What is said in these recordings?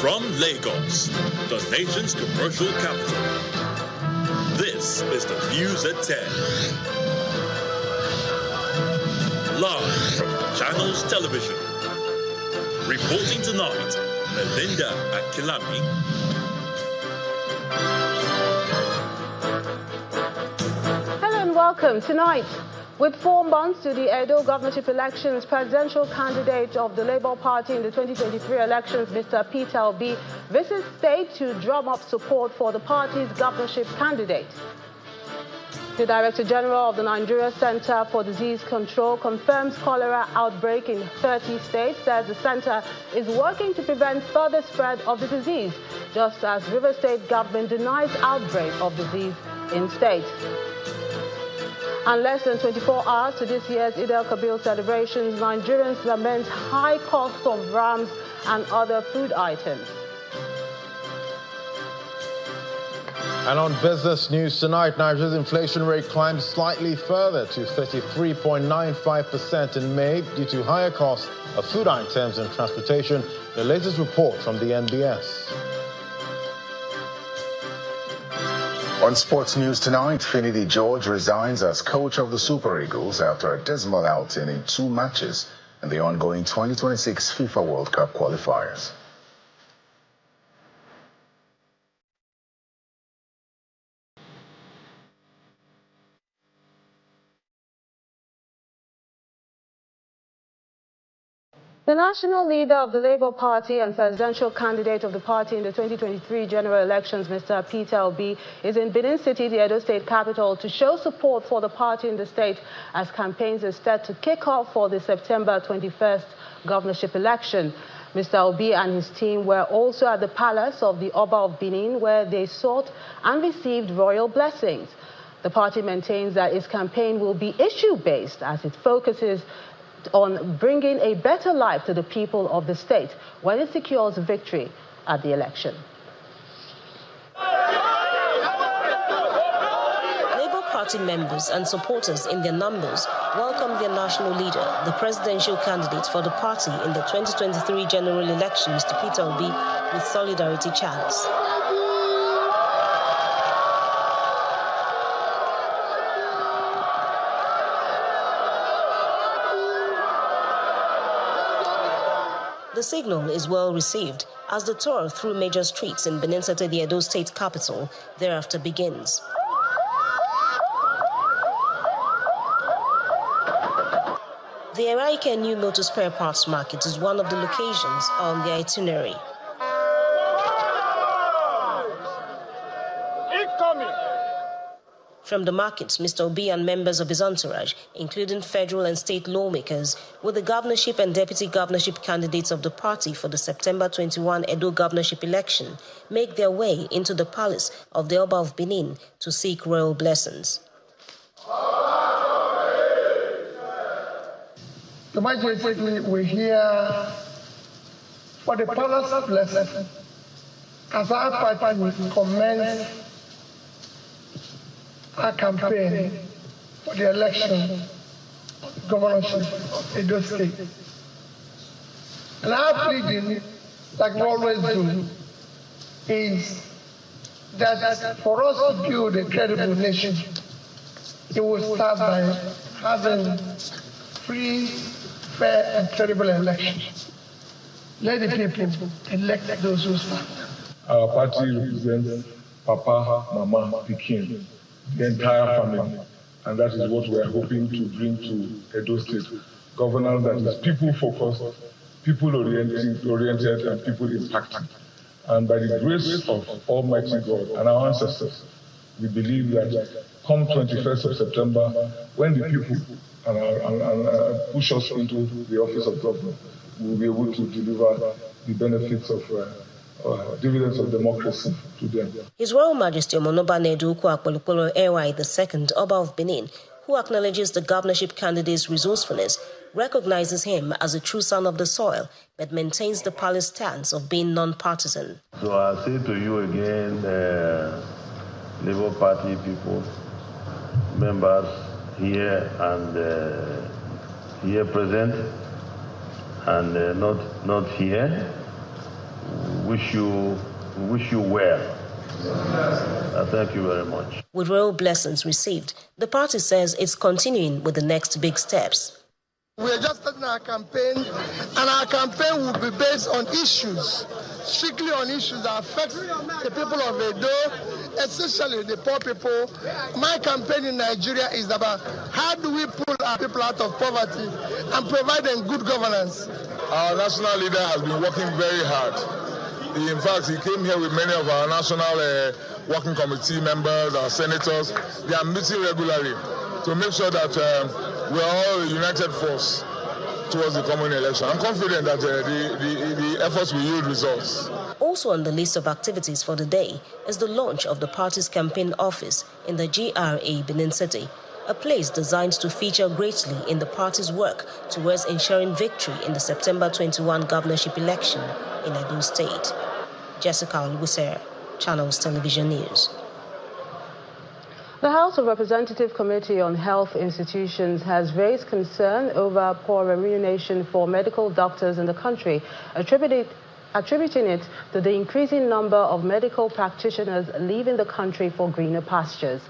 From Lagos, the nation's commercial capital, this is the News at 10. Live from Channels Television. Reporting tonight, Melinda Akilami. Hello and welcome. Tonight, with 4 months to the Edo governorship elections, presidential candidate of the Labour Party in the 2023 elections, Mr. Peter Obi, visits state to drum up support for the party's governorship candidate. The Director General of the Nigeria Center for Disease Control confirms cholera outbreak in 30 states, says the center is working to prevent further spread of the disease, just as River State government denies outbreak of disease in state. And less than 24 hours to this year's Eid-el-Kabir celebrations, Nigerians lament high cost of rams and other food items. And on business news tonight, Nigeria's inflation rate climbed slightly further to 33.95% in May due to higher costs of food items and transportation. The latest report from the NBS. On sports news tonight, Finidi George resigns as coach of the Super Eagles after a dismal outing in 2 matches in the ongoing 2026 FIFA World Cup qualifiers. The national leader of the Labour Party and presidential candidate of the party in the 2023 general elections, Mr. Peter Obi, is in Benin City, the Edo state capital, to show support for the party in the state as campaigns are set to kick off for the September 21st governorship election. Mr. Obi and his team were also at the palace of the Oba of Benin, where they sought and received royal blessings. The party maintains that its campaign will be issue-based as it focuses on bringing a better life to the people of the state when it secures victory at the election. Labour Party members and supporters in their numbers welcomed their national leader, the presidential candidate for the party in the 2023 general election, Mr. Peter Obi, with solidarity chants. The signal is well received as the tour through major streets in Benin City, the Edo state capital, thereafter begins. The Eraike New Motor Spare Parts Market is one of the locations on the itinerary. From the markets, Mr. Obi and members of his entourage, including federal and state lawmakers, with the governorship and deputy governorship candidates of the party for the September 21 Edo governorship election, make their way into the palace of the Oba of Benin to seek royal blessings. Your Majesty, we're here for the palace blessing as our party will commence our campaign for the election of the governorship of Edo State. And our pleading, like we always do, is that for us to build a credible nation, it will start by having free, fair, and credible elections. Let the people elect those who stand. Our party represents Papa, Mama, Pikin, the entire family, and that is what we are hoping to bring to Edo State. Governance that is people-focused, people-oriented, and people-impacting. And by the grace of Almighty God and our ancestors, we believe that come 21st of September, when the people push us into the office of government, we will be able to deliver the benefits of dividends of democracy to them. His Royal Majesty Omonoba Nedu Akpolokpolo Ewa II, Oba of Benin, who acknowledges the governorship candidate's resourcefulness, recognizes him as a true son of the soil, but maintains the palace stance of being non-partisan. So I say to you again, Labour Party people, members here and here present and not here, wish you well. Thank you very much. With royal blessings received, the party says it's continuing with the next big steps. We are just starting our campaign, and our campaign will be based on issues, strictly on issues that affect the people of Edo, especially the poor people. My campaign in Nigeria is about how do we pull our people out of poverty and provide them good governance. Our national leader has been working very hard. In fact, he came here with many of our national working committee members, our senators. They are meeting regularly to make sure that we are all a united force towards the coming election. I'm confident that the efforts will yield results. Also on the list of activities for the day is the launch of the party's campaign office in the GRA Benin City, a place designed to feature greatly in the party's work towards ensuring victory in the September 21 governorship election in Edo State. Jessica Oluwusere, Channels Television News. The House of Representatives Committee on Health Institutions has raised concern over poor remuneration for medical doctors in the country, attributing it to the increasing number of medical practitioners leaving the country for greener pastures.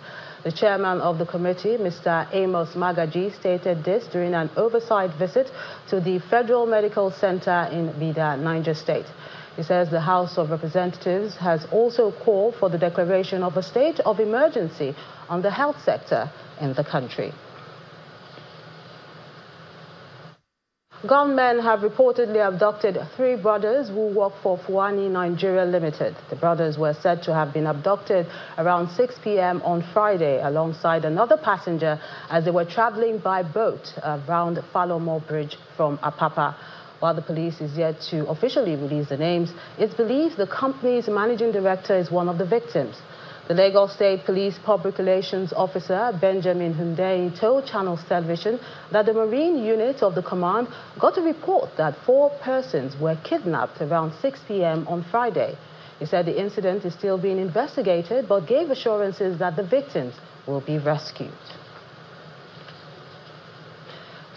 The chairman of the committee, Mr. Amos Magaji, stated this during an oversight visit to the Federal Medical Center in Bida, Niger State. He says the House of Representatives has also called for the declaration of a state of emergency on the health sector in the country. Gunmen have reportedly abducted 3 brothers who work for Fuani Nigeria Limited. The brothers were said to have been abducted around 6 p.m. on Friday alongside another passenger as they were traveling by boat around Falomo Bridge from Apapa. While the police is yet to officially release the names, it's believed the company's managing director is one of the victims. The Lagos State Police Public Relations Officer, Benjamin Hundeyi, told Channels Television that the Marine unit of the command got a report that 4 persons were kidnapped around 6 p.m. on Friday. He said the incident is still being investigated, but gave assurances that the victims will be rescued.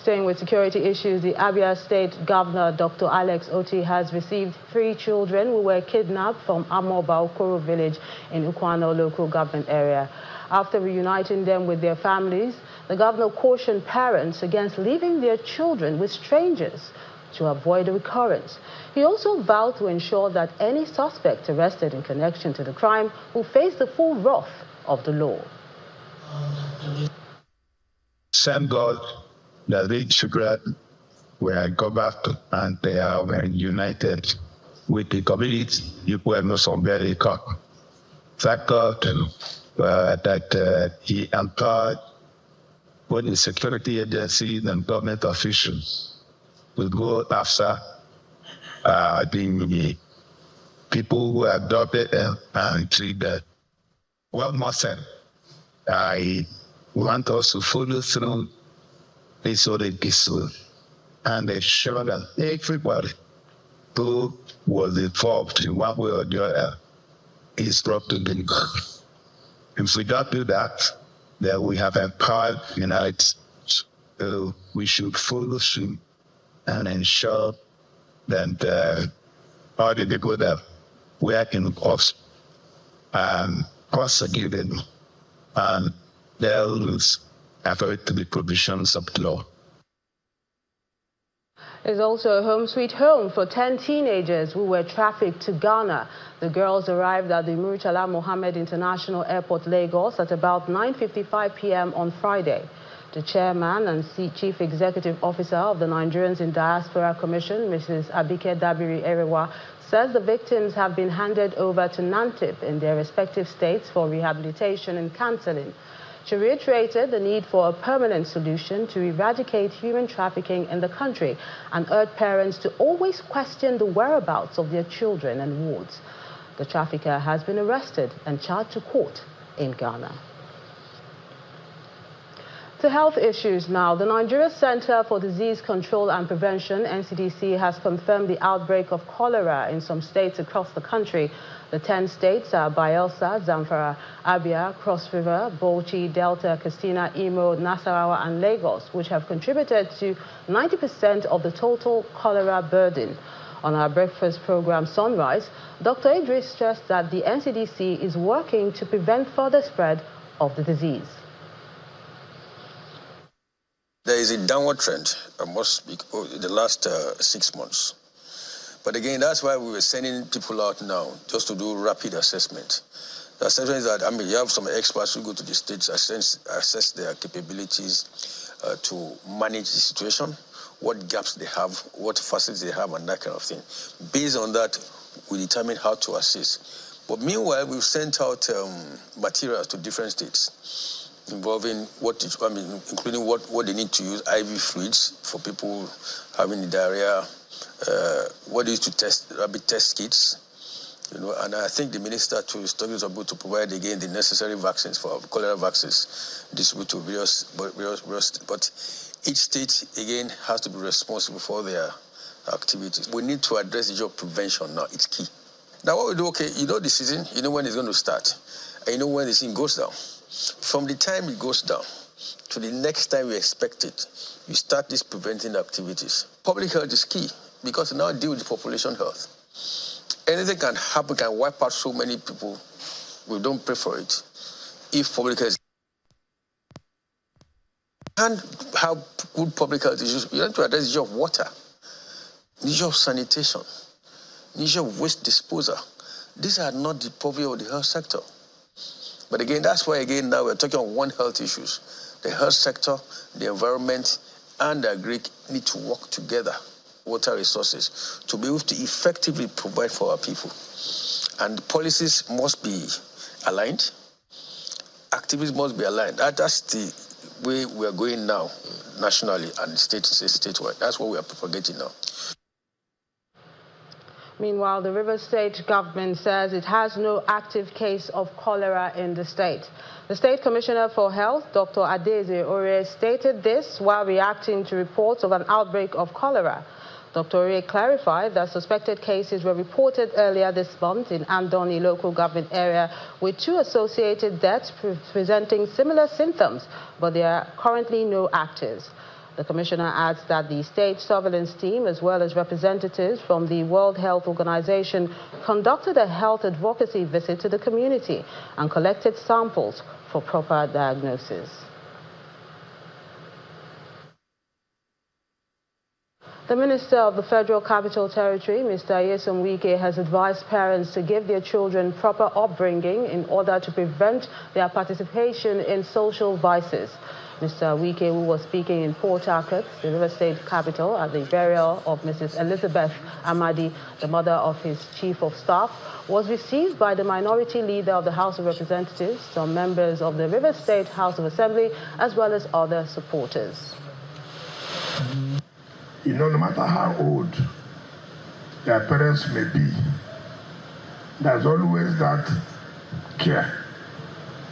Staying with security issues, the Abia State Governor, Dr. Alex Oti, has received 3 children who were kidnapped from Amoba Okoro village in Ukwano local government area. After reuniting them with their families, the governor cautioned parents against leaving their children with strangers to avoid a recurrence. He also vowed to ensure that any suspect arrested in connection to the crime will face the full wrath of the law. Thank God that the children were covered and they were united with the community. You were not so very common. Thank God that he empowered both the security agencies and government officials to go after the people who adopted them and treat them. One more thing, I want us to follow through this audit peaceful and ensure that everybody who was involved in one way or the other is brought to the book. If we don't do that, then we have empowered the United States. So we should follow through and ensure that all the people that were in office and prosecuted and those avoid the provisions of the law. There's also a home sweet home for 10 teenagers who were trafficked to Ghana. The girls arrived at the Murtala Mohammed International Airport, Lagos, at about 9:55 p.m. on Friday. The chairman and chief executive officer of the Nigerians in Diaspora Commission, Mrs. Abike Dabiri Erewa, says the victims have been handed over to NANTIP in their respective states for rehabilitation and counseling. She reiterated the need for a permanent solution to eradicate human trafficking in the country and urged parents to always question the whereabouts of their children and wards. The trafficker has been arrested and charged to court in Ghana. To health issues now, the Nigeria Center for Disease Control and Prevention, NCDC, has confirmed the outbreak of cholera in some states across the country. The 10 states are Bayelsa, Zamfara, Abia, Cross River, Bauchi, Delta, Katsina, Imo, Nasarawa and Lagos, which have contributed to 90% of the total cholera burden. On our breakfast program Sunrise, Dr. Idris stressed that the NCDC is working to prevent further spread of the disease. There is a downward trend, I must speak, in the last 6 months. But again, that's why we were sending people out now, just to do rapid assessment. The assessment is that, you have some experts who go to the states, assess their capabilities to manage the situation, what gaps they have, what facilities they have, and that kind of thing. Based on that, we determine how to assist. But meanwhile, we've sent out materials to different states involving including what they need to use, IV fluids for people having diarrhea, what is to test, rapid test kits, and I think the minister too is talking about to provide again the necessary vaccines for cholera vaccines distributed to various, but each state again has to be responsible for their activities. We need to address the issue of prevention now. It's key. Now what we do, okay, the season, when it's going to start, and when the season goes down. From the time it goes down to the next time you expect it, you start these preventing activities. Public health is key because now deal with the population health. Anything can happen, can wipe out so many people. We don't pray for it. If public health can't have good public health issues, you have to address the issue of water, the issue of sanitation, the issue of waste disposal. These are not the purview of the health sector. But again, that's why, now we're talking on one health issues. The health sector, the environment, and the agri need to work together, water resources, to be able to effectively provide for our people. And policies must be aligned. Activities must be aligned. That's the way we are going now, nationally and statewide. That's what we are propagating now. Meanwhile, the Rivers State government says it has no active case of cholera in the state. The State Commissioner for Health, Dr. Adeze Ore, stated this while reacting to reports of an outbreak of cholera. Dr. Ore clarified that suspected cases were reported earlier this month in Andoni local government area with 2 associated deaths presenting similar symptoms, but there are currently no actives. The Commissioner adds that the state surveillance team, as well as representatives from the World Health Organization, conducted a health advocacy visit to the community and collected samples for proper diagnosis. The Minister of the Federal Capital Territory, Mr. Nyesom Wike, has advised parents to give their children proper upbringing in order to prevent their participation in social vices. Mr. Wike, who was speaking in Port Harcourt, the River State capital, at the burial of Mrs. Elizabeth Amadi, the mother of his Chief of Staff, was received by the minority leader of the House of Representatives, some members of the River State House of Assembly, as well as other supporters. No matter how old their parents may be, there's always that care.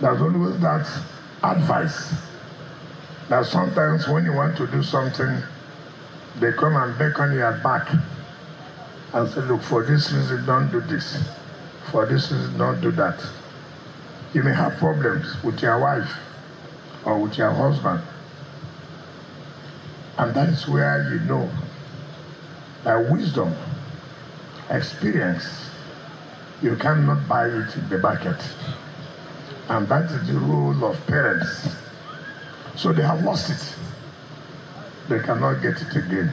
There's always that advice. That sometimes when you want to do something, they come and beckon you at back and say, look, for this reason, don't do this. For this reason, don't do that. You may have problems with your wife or with your husband. And that is where you know that wisdom, experience, you cannot buy it in the market. And that is the role of parents. So they have lost it. They cannot get it again.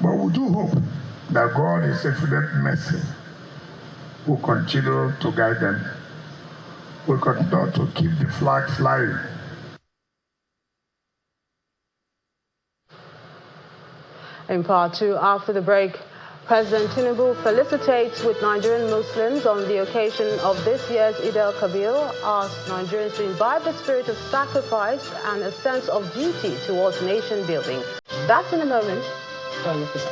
But we do hope that God is infinite mercy will continue to guide them. We continue to keep the flag flying. In part 2, after the break, President Tinubu felicitates with Nigerian Muslims on the occasion of this year's Eid-el-Kabir, asks Nigerians to imbibe the spirit of sacrifice and a sense of duty towards nation building. That's in a moment. Don't miss it.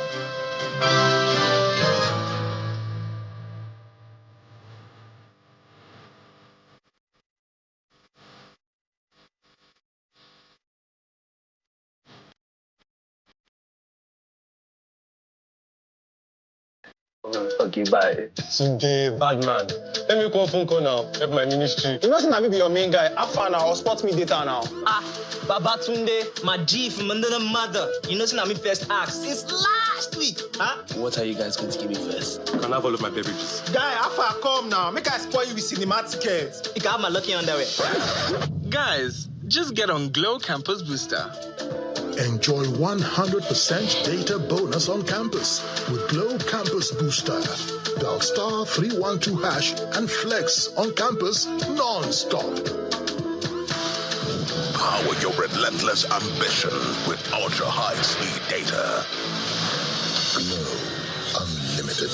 Okay, bye. Today, bad man. Let me call phone call now. Help my ministry. You know, I be your main guy. Have fun now. Or spot me data now. Babatunde, my G from under the mother. You know, me first ask since last week. Huh? What are you guys going to give me first? Can I have all of my beverages? Guy, how far come now? Make I spoil you with cinema tickets. You can have my lucky underwear. Guys, just get on Glow Campus Booster. Enjoy 100% data bonus on campus with Glow Campus Booster. Dial *312# and flex on campus non-stop. Power your relentless ambition with ultra-high-speed data. Glow Unlimited.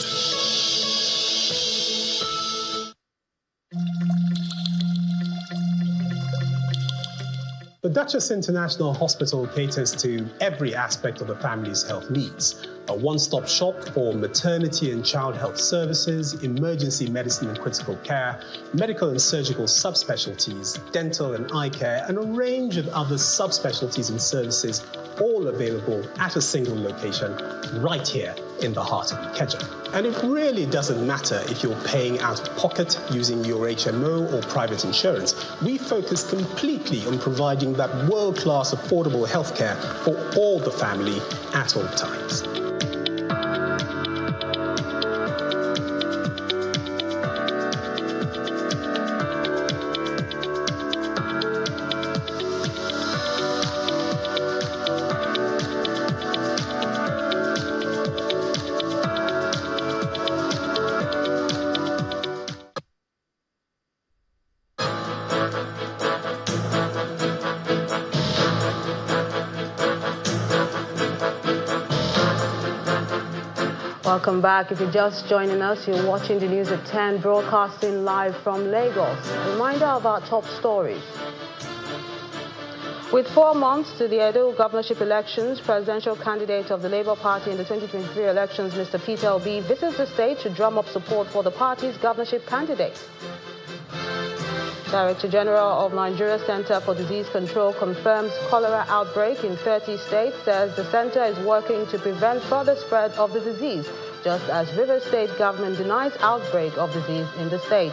The Duchess International Hospital caters to every aspect of the family's health needs. A one-stop shop for maternity and child health services, emergency medicine and critical care, medical and surgical subspecialties, dental and eye care, and a range of other subspecialties and services, all available at a single location right here in the heart of Ikeja. And it really doesn't matter if you're paying out of pocket using your HMO or private insurance. We focus completely on providing that world-class affordable healthcare for all the family at all times. Welcome back. If you're just joining us, you're watching the news at 10, broadcasting live from Lagos. A reminder of our top stories. With 4 months to the Edo governorship elections, presidential candidate of the Labour Party in the 2023 elections, Mr. Peter Obi, visits the state to drum up support for the party's governorship candidate. Director General of Nigeria Center for Disease Control confirms cholera outbreak in 30 states, says the center is working to prevent further spread of the disease, just as Rivers State government denies outbreak of disease in the state.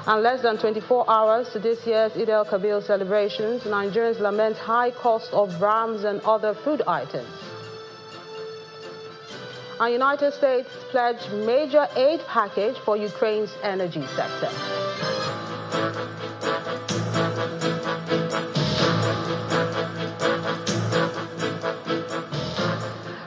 And less than 24 hours to this year's Eid-el-Kabir celebrations, Nigerians lament high cost of rams and other food items. And United States pledged major aid package for Ukraine's energy sector.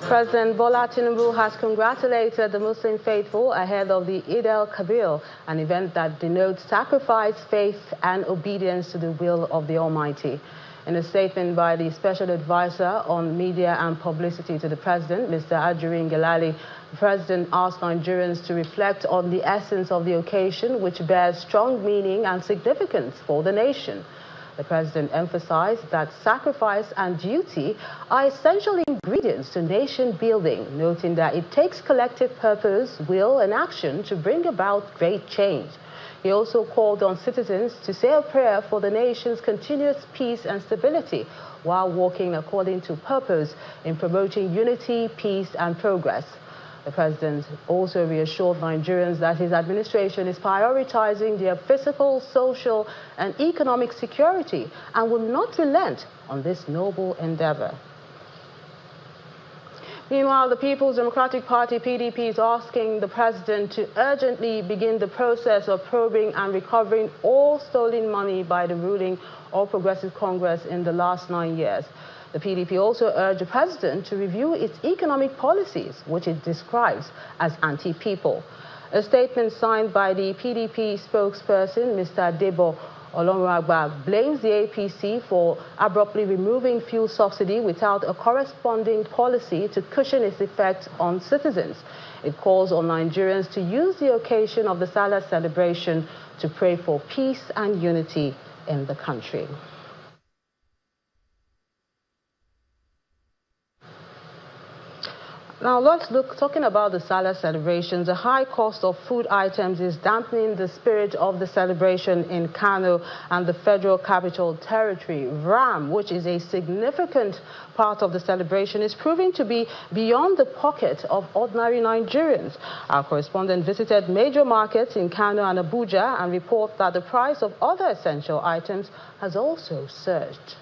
President Bola Tinubu has congratulated the Muslim faithful ahead of the Eid-el-Kabir, an event that denotes sacrifice, faith, and obedience to the will of the Almighty. In a statement by the Special Advisor on Media and Publicity to the President, Mr. Ajurin Gelali, the President asked Nigerians to reflect on the essence of the occasion, which bears strong meaning and significance for the nation. The President emphasized that sacrifice and duty are essential ingredients to nation building, noting that it takes collective purpose, will, and action to bring about great change. He also called on citizens to say a prayer for the nation's continuous peace and stability while working according to purpose in promoting unity, peace, and progress. The President also reassured Nigerians that his administration is prioritizing their physical, social, and economic security and will not relent on this noble endeavor. Meanwhile, the People's Democratic Party, PDP, is asking the President to urgently begin the process of probing and recovering all stolen money by the ruling All Progressive Congress in the last 9 years. The PDP also urged the President to review its economic policies, which it describes as anti-people. A statement signed by the PDP spokesperson, Mr. Debo Olorunagba, blames the APC for abruptly removing fuel subsidy without a corresponding policy to cushion its effect on citizens. It calls on Nigerians to use the occasion of the Salah celebration to pray for peace and unity in the country. Now talking about the Salah celebrations, the high cost of food items is dampening the spirit of the celebration in Kano and the Federal Capital Territory. RAM, which is a significant part of the celebration, is proving to be beyond the pocket of ordinary Nigerians. Our correspondent visited major markets in Kano and Abuja and reports that the price of other essential items has also surged.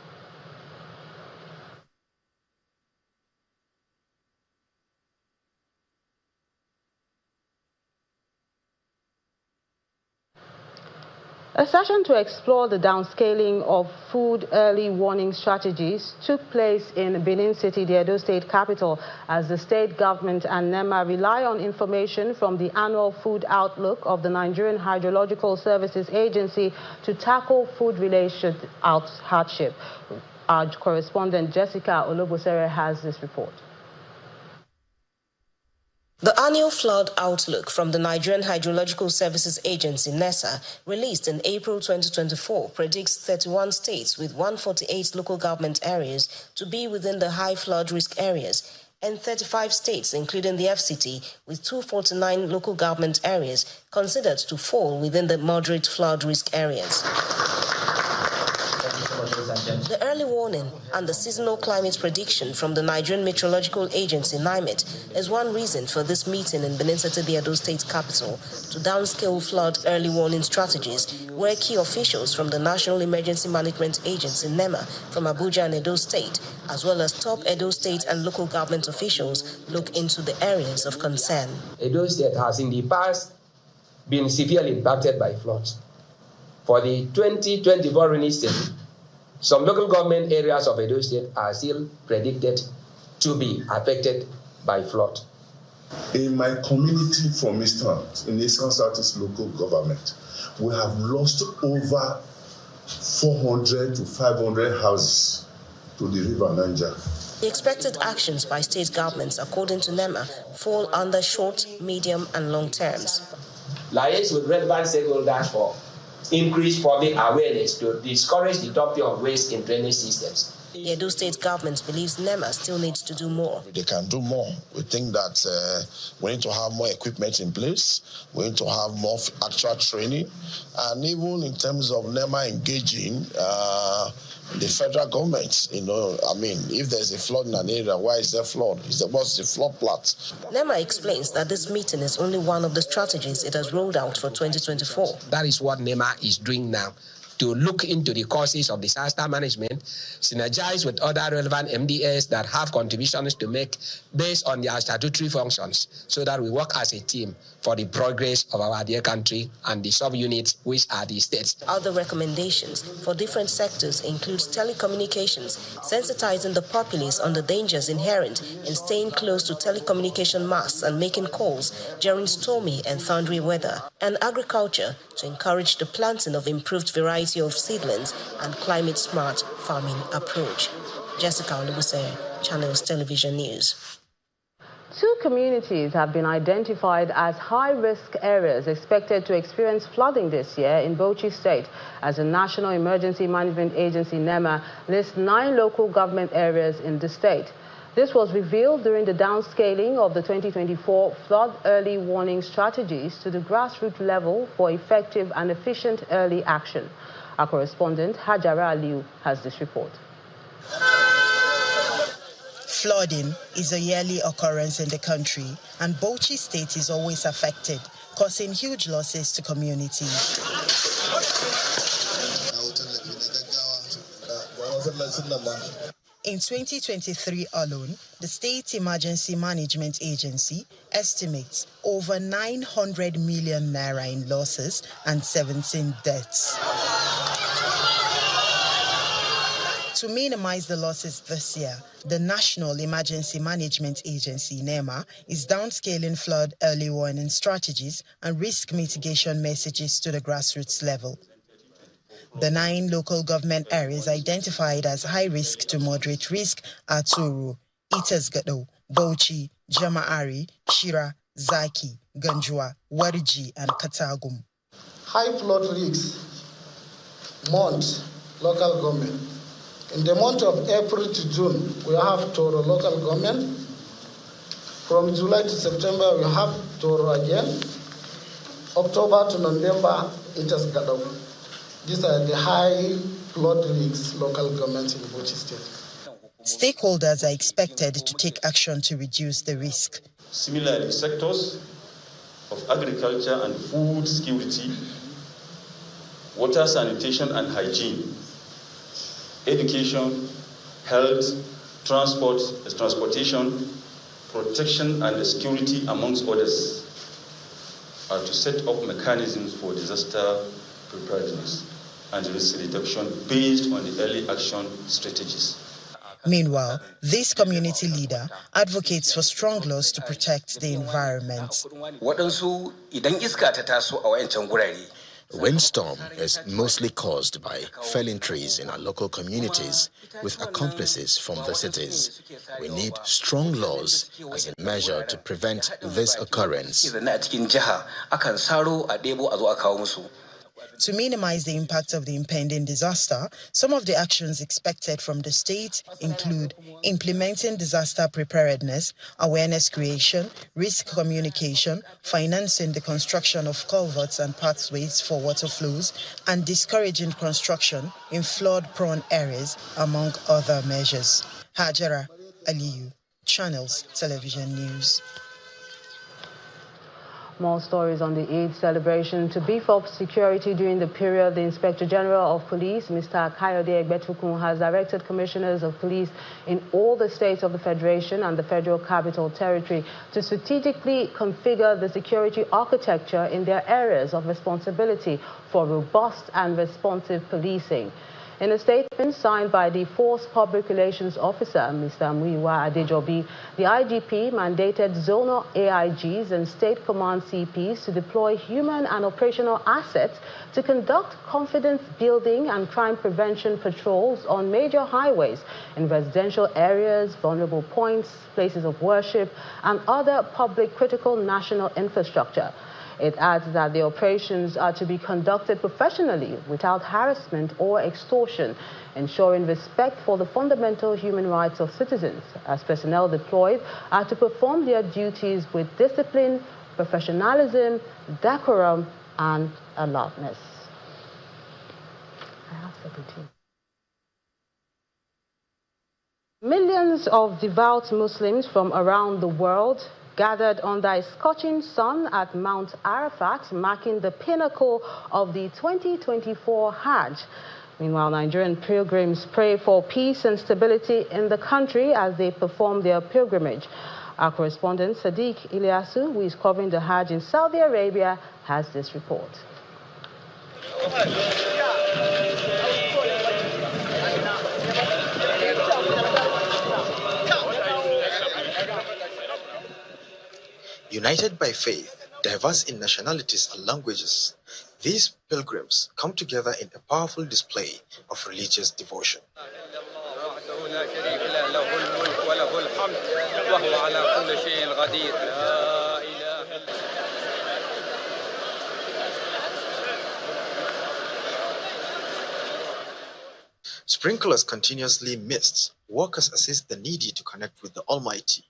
A session to explore the downscaling of food early warning strategies took place in Benin City, the Edo State capital, as the state government and NEMA rely on information from the annual food outlook of the Nigerian Hydrological Services Agency to tackle food-related hardship. Our correspondent Jessica Olobosere has this report. The annual flood outlook from the Nigerian Hydrological Services Agency, NESA, released in April 2024, predicts 31 states with 148 local government areas to be within the high flood risk areas, and 35 states, including the FCT, with 249 local government areas considered to fall within the moderate flood risk areas. The early warning and the seasonal climate prediction from the Nigerian Meteorological Agency, NIMET, is one reason for this meeting in Benin City, the Edo State capital, to downscale flood early warning strategies, where key officials from the National Emergency Management Agency, NEMA, from Abuja and Edo State, as well as top Edo State and local government officials, look into the areas of concern. Edo State has in the past been severely impacted by floods. For the 2024 rainy season, some local government areas of Edo State are still predicted to be affected by flood. In my community, for instance, in the Eastern Southeast local government, we have lost over 400 to 500 houses to the River Niger. The expected actions by state governments, according to NEMA, fall under short, medium, and long terms. Liaise with relevant stakeholders for increased public awareness to discourage the dumping of waste in drainage systems. The Edo State government believes NEMA still needs to do more. They can do more. We think that we need to have more equipment in place. We need to have more actual training. And even in terms of NEMA engaging the federal government, if there's a flood in an area, why is there flood? What's the flood plot? NEMA explains that this meeting is only one of the strategies it has rolled out for 2024. That is what NEMA is doing now, to look into the causes of disaster management, synergize with other relevant MDAs that have contributions to make based on their statutory functions, so that we work as a team for the progress of our dear country and the subunits, which are the states. Other recommendations for different sectors include telecommunications, sensitizing the populace on the dangers inherent in staying close to telecommunication masts and making calls during stormy and thundery weather, and agriculture to encourage the planting of improved varieties of seedlings and climate-smart farming approach. Jessica Olubuse, Channels Television News. 2 communities have been identified as high-risk areas expected to experience flooding this year in Bauchi State, as the National Emergency Management Agency, NEMA, lists 9 local government areas in the state. This was revealed during the downscaling of the 2024 flood early warning strategies to the grassroots level for effective and efficient early action. Our correspondent, Hajara Aliu, has this report. Flooding is a yearly occurrence in the country, and Bauchi State is always affected, causing huge losses to communities. In 2023 alone, the State Emergency Management Agency estimates over 900 million naira in losses and 17 deaths. To minimize the losses this year, the National Emergency Management Agency, NEMA, is downscaling flood early warning strategies and risk mitigation messages to the grassroots level. The 9 local government areas identified as high risk to moderate risk are Turu, Itesgado, Bauchi, Jama'ari, Shira, Zaki, Ganjua, Wariji, and Katagum. High flood risks month, local government. In the month of April to June, we have Toro local government, From July to September, we have Toro again. October to November, it has Gadam. These are the high flood risks local governments in Bauchi State. Stakeholders are expected to take action to reduce the risk. Similarly, sectors of agriculture and food security, water sanitation and hygiene, education, health, transportation, protection and security, amongst others, are to set up mechanisms for disaster preparedness and risk reduction based on the early action strategies. Meanwhile, this community leader advocates for strong laws to protect the environment. Windstorm is mostly caused by felling trees in our local communities with accomplices from the cities. We need strong laws as a measure to prevent this occurrence. To minimize the impact of the impending disaster, some of the actions expected from the state include implementing disaster preparedness, awareness creation, risk communication, financing the construction of culverts and pathways for water flows, and discouraging construction in flood-prone areas, among other measures. Hajara Aliyu, Channels Television News. More stories on the Eid celebration. To beef up security during the period, the Inspector General of Police, Mr. Kayode Egbetukun, has directed commissioners of police in all the states of the Federation and the Federal Capital Territory to strategically configure the security architecture in their areas of responsibility for robust and responsive policing. In a statement signed by the Force Public Relations Officer, Mr. Muyiwa Adejobi, the IGP mandated zonal AIGs and state command CPs to deploy human and operational assets to conduct confidence building and crime prevention patrols on major highways, in residential areas, vulnerable points, places of worship, and other public critical national infrastructure. It adds that the operations are to be conducted professionally without harassment or extortion, ensuring respect for the fundamental human rights of citizens, as personnel deployed are to perform their duties with discipline, professionalism, decorum, and alertness. Millions of devout Muslims from around the world gathered under a scorching sun at Mount Arafat, marking the pinnacle of the 2024 Hajj. Meanwhile, Nigerian pilgrims pray for peace and stability in the country as they perform their pilgrimage. Our correspondent, Sadiq Ilyasu, who is covering the Hajj in Saudi Arabia, has this report. United by faith, diverse in nationalities and languages, these pilgrims come together in a powerful display of religious devotion. Sprinklers continuously mist, workers assist the needy to connect with the Almighty.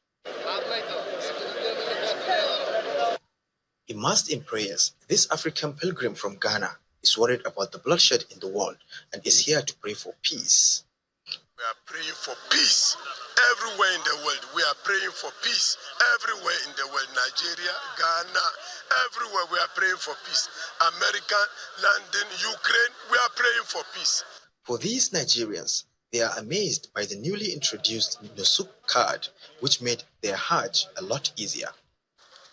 Immersed in prayers, this African pilgrim from Ghana is worried about the bloodshed in the world and is here to pray for peace. We are praying for peace everywhere in the world. We are praying for peace everywhere in the world. Nigeria, Ghana, everywhere we are praying for peace. America, London, Ukraine, we are praying for peace. For these Nigerians, they are amazed by the newly introduced Nusuk card, which made their Hajj a lot easier.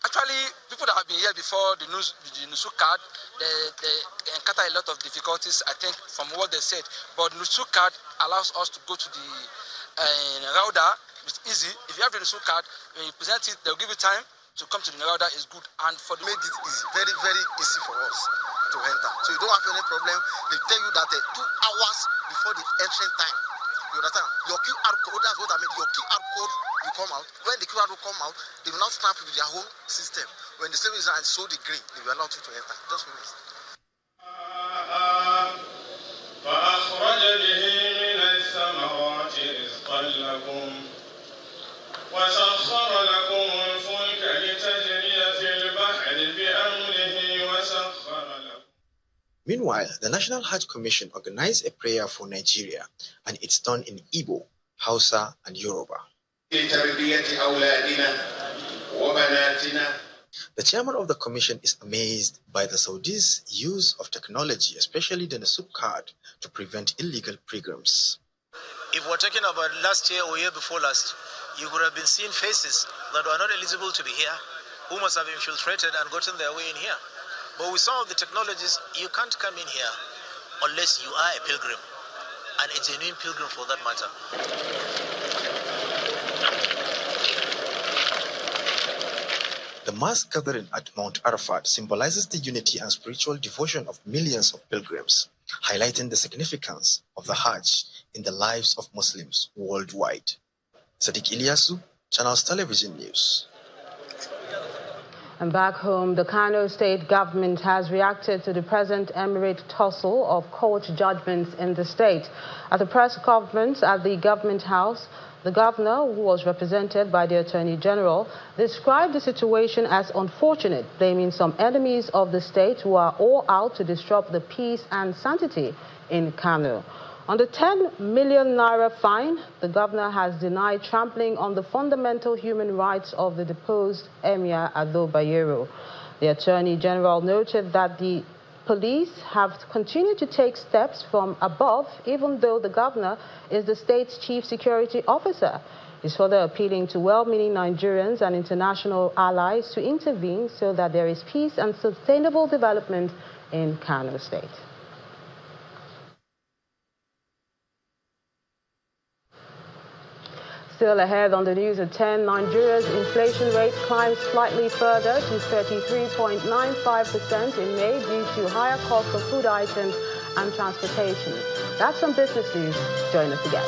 Actually, people that have been here before the Nusuk card, they encounter a lot of difficulties, I think, from what they said. But Nusuk card allows us to go to the Rauda. It's easy. If you have the Nusuk card, when you present it, they'll give you time to come to the Rauda. Is good. And for the made it easy, very, very easy for us to enter. So you don't have any problem. They tell you that 2 hours before the entry time. You understand? Your QR code, that's what I mean. Your QR code will come out. When the QR code come out, they will now stamp with their own system. When the system is and show the green, they will allow you to enter. Just minutes. وسخر لكم Meanwhile, the National Hajj Commission organized a prayer for Nigeria, and it's done in Igbo, Hausa, and Yoruba. The chairman of the commission is amazed by the Saudis' use of technology, especially the Nasub card, to prevent illegal pilgrims. If we're talking about last year or year before last, you would have been seeing faces that were not eligible to be here, who must have infiltrated and gotten their way in here. But with some of the technologies, you can't come in here unless you are a pilgrim, and a genuine pilgrim for that matter. The mass gathering at Mount Arafat symbolizes the unity and spiritual devotion of millions of pilgrims, highlighting the significance of the Hajj in the lives of Muslims worldwide. Sadiq Ilyasu, Channels Television News. And back home, the Kano state government has reacted to the present emirate tussle of court judgments in the state. At the press conference at the government house, the governor, who was represented by the Attorney General, described the situation as unfortunate, blaming some enemies of the state who are all out to disrupt the peace and sanctity in Kano. On the 10 million naira fine, the governor has denied trampling on the fundamental human rights of the deposed Emir Ado Bayero. The Attorney General noted that the police have continued to take steps from above, even though the governor is the state's chief security officer. He's further appealing to well-meaning Nigerians and international allies to intervene so that there is peace and sustainable development in Kano State. Still ahead on the news at 10, Nigeria's inflation rate climbs slightly further to 33.95% in May due to higher costs of food items and transportation. That's some business news. Join us again.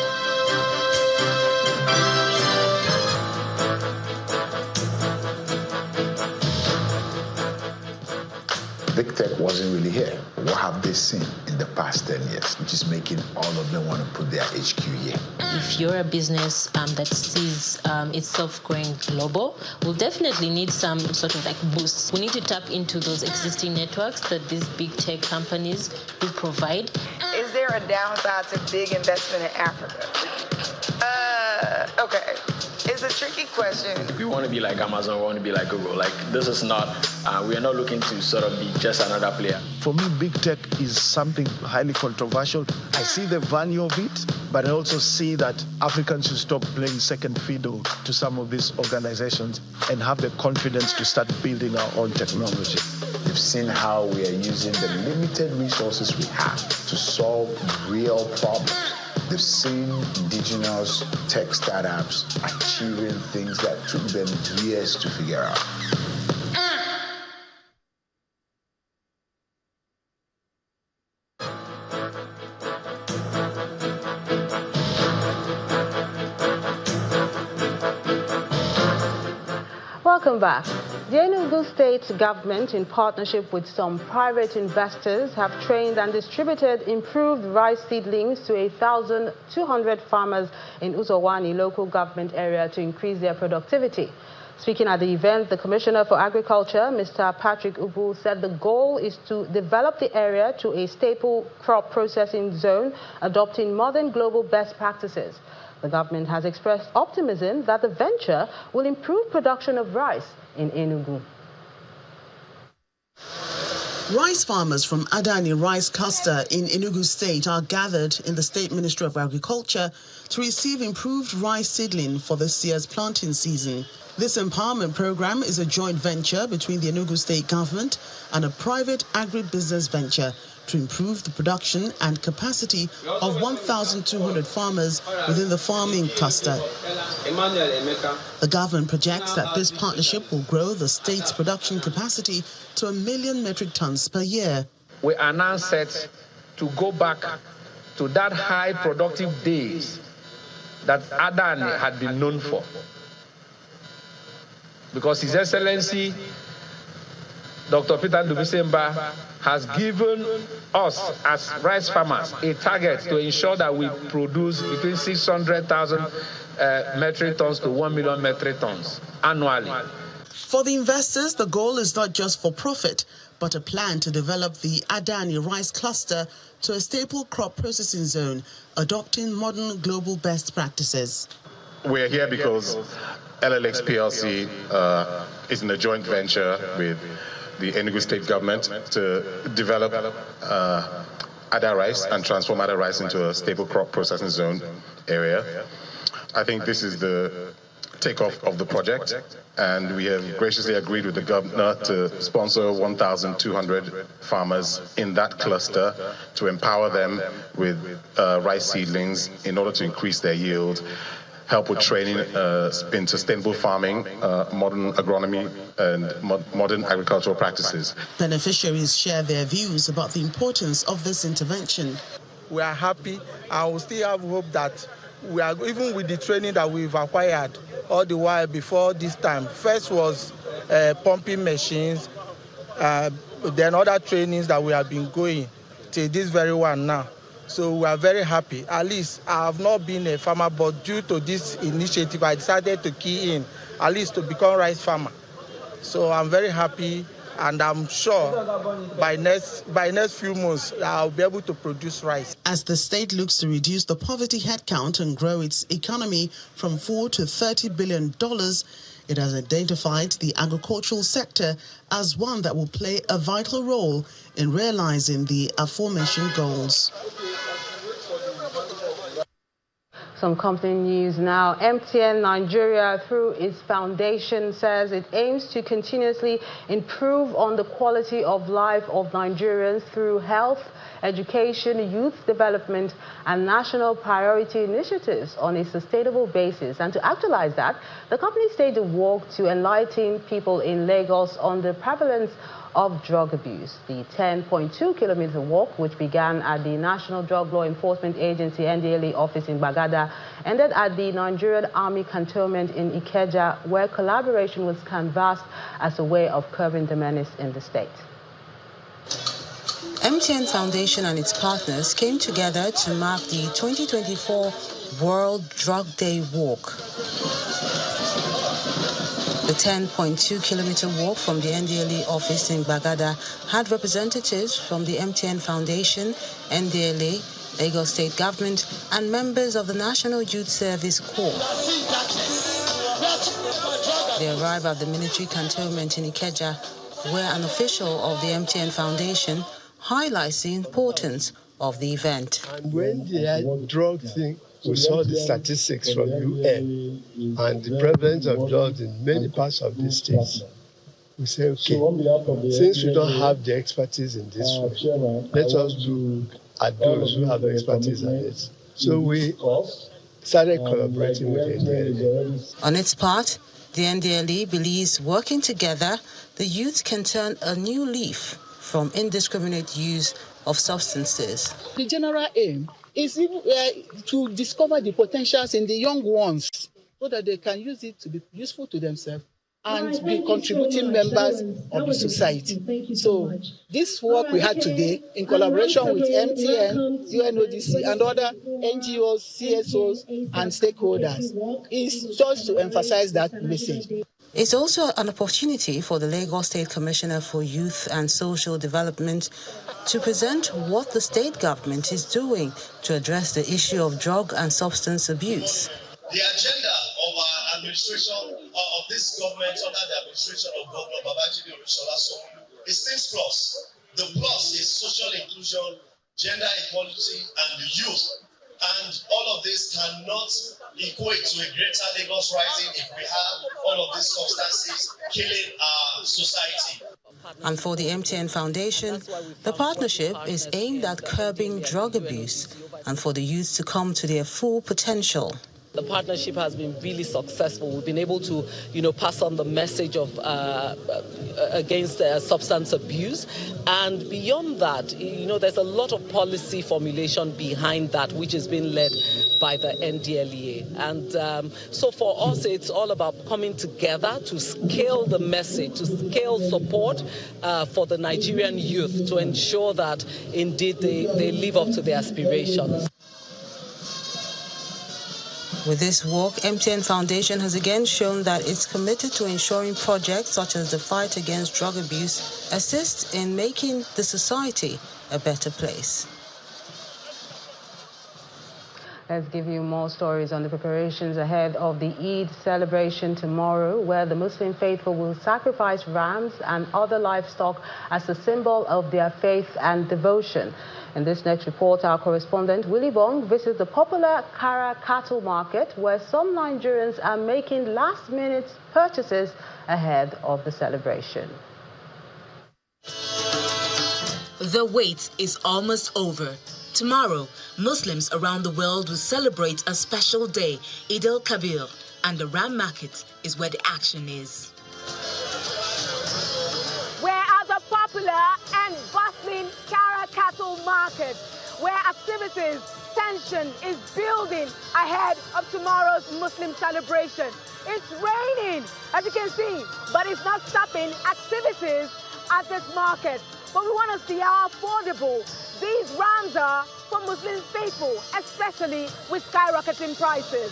Big tech wasn't really here. What have they seen in the past 10 years, which is making all of them want to put their HQ here? If you're a business that sees itself going global, we'll definitely need some sort of like boost. We need to tap into those existing networks that these big tech companies do provide. Is there a downside to big investment in Africa? Okay. It's a tricky question. We want to be like Amazon, we want to be like Google. Like, this is not, we are not looking to sort of be just another player. For me, big tech is something highly controversial. I see the value of it, but I also see that Africans should stop playing second fiddle to some of these organizations and have the confidence to start building our own technology. They've seen how we are using the limited resources we have to solve real problems. They've seen indigenous tech startups achieving things that took them years to figure out. Welcome back. The Enugu State government, in partnership with some private investors, have trained and distributed improved rice seedlings to 1,200 farmers in Uzowani local government area to increase their productivity. Speaking at the event, the Commissioner for Agriculture, Mr. Patrick Ubu, said the goal is to develop the area to a staple crop processing zone, adopting modern global best practices. The government has expressed optimism that the venture will improve production of rice in Enugu. Rice farmers from Adani Rice Cluster in Enugu State are gathered in the State Ministry of Agriculture to receive improved rice seedling for this year's planting season. This empowerment program is a joint venture between the Enugu State government and a private agribusiness venture to improve the production and capacity of 1,200 farmers within the farming cluster. The government projects that this partnership will grow the state's production capacity to 1 million metric tons per year. We are now set to go back to that high productive days that Adani had been known for. Because His Excellency, Dr. Peter Ndubisemba, has given us as rice farmers a target to ensure that we produce between 600,000 metric tons to 1 million metric tons annually. For the investors, the goal is not just for profit, but a plan to develop the Adani rice cluster to a staple crop processing zone, adopting modern global best practices. We're here because LLX PLC is in a joint venture with the Enugu State government to develop Ada rice and transform Ada rice into a staple crop processing zone area. I think this is the takeoff of the project, and we have graciously agreed with the governor to sponsor 1,200 farmers in that cluster to empower them with rice seedlings in order to increase their yield, help with training in sustainable farming, modern agronomy, and modern agricultural practices. Beneficiaries share their views about the importance of this intervention. We are happy, and we still have hope that we are, even with the training that we've acquired all the while before this time. First was pumping machines, then other trainings that we have been going till this very one now. So we are very happy. At least I have not been a farmer, but due to this initiative, I decided to key in, at least to become rice farmer. So I'm very happy, and I'm sure by next few months I'll be able to produce rice. As the state looks to reduce the poverty headcount and grow its economy from $4 to $30 billion, it has identified the agricultural sector as one that will play a vital role in realizing the aforementioned goals. Some company news now. MTN Nigeria, through its foundation, says it aims to continuously improve on the quality of life of Nigerians through health, education, youth development, and national priority initiatives on a sustainable basis. And to actualize that, the company staged a walk to enlighten people in Lagos on the prevalence of drug abuse. The 10.2-kilometer walk, which began at the National Drug Law Enforcement Agency NDLA office in Bagada, ended at the Nigerian Army cantonment in Ikeja, where collaboration was canvassed as a way of curbing the menace in the state. MTN Foundation and its partners came together to mark the 2024 World Drug Day Walk. The 10.2-kilometer walk from the NDLA office in Bagada had representatives from the MTN Foundation, NDLA, Lagos State Government, and members of the National Youth Service Corps. They arrived at the military cantonment in Ikeja, where an official of the MTN Foundation highlights the importance of the event. And when the drug thing, we saw the statistics from UN and the prevalence of drugs in many parts of the states. We say, okay, since we don't have the expertise in this way, let us look at those who have expertise in it. So we started collaborating with the NDLA. On its part, the NDLA believes working together, the youth can turn a new leaf from indiscriminate use of substances. The general aim is to discover the potentials in the young ones so that they can use it to be useful to themselves and be contributing members of the society. So this work we had today in collaboration with MTN, UNODC and other NGOs, CSOs and stakeholders is just to emphasize that message. It's also an opportunity for the Lagos State Commissioner for Youth and Social Development to present what the state government is doing to address the issue of drug and substance abuse. The agenda of our administration, of this government under the administration of Governor Babajide Olushola is things plus. The plus is social inclusion, gender equality, and the youth. And all of this cannot equate to a greater Lagos rising if we have all of these substances killing our society. And for the MTN Foundation, the partnership is aimed at curbing drug abuse and for the youth to come to their full potential. The partnership has been really successful. We've been able to, pass on the message of against substance abuse, and beyond that, there's a lot of policy formulation behind that, which is being led by the NDLEA. And so for us, it's all about coming together to scale the message, to scale support for the Nigerian youth to ensure that indeed they live up to their aspirations. With this work, MTN Foundation has again shown that it's committed to ensuring projects such as the fight against drug abuse assist in making the society a better place. Let's give you more stories on the preparations ahead of the Eid celebration tomorrow, where the Muslim faithful will sacrifice rams and other livestock as a symbol of their faith and devotion. In this next report, our correspondent Willie Bong visits the popular Kara cattle market, where some Nigerians are making last-minute purchases ahead of the celebration. The wait is almost over. Tomorrow, Muslims around the world will celebrate a special day, Eid-el-Kabir, and the ram market is where the action is. We're at the popular and bustling Kara cattle market, where activities, tension is building ahead of tomorrow's Muslim celebration. It's raining, as you can see, but it's not stopping activities at this market. But we want to see how affordable these rams are for Muslim faithful, especially with skyrocketing prices.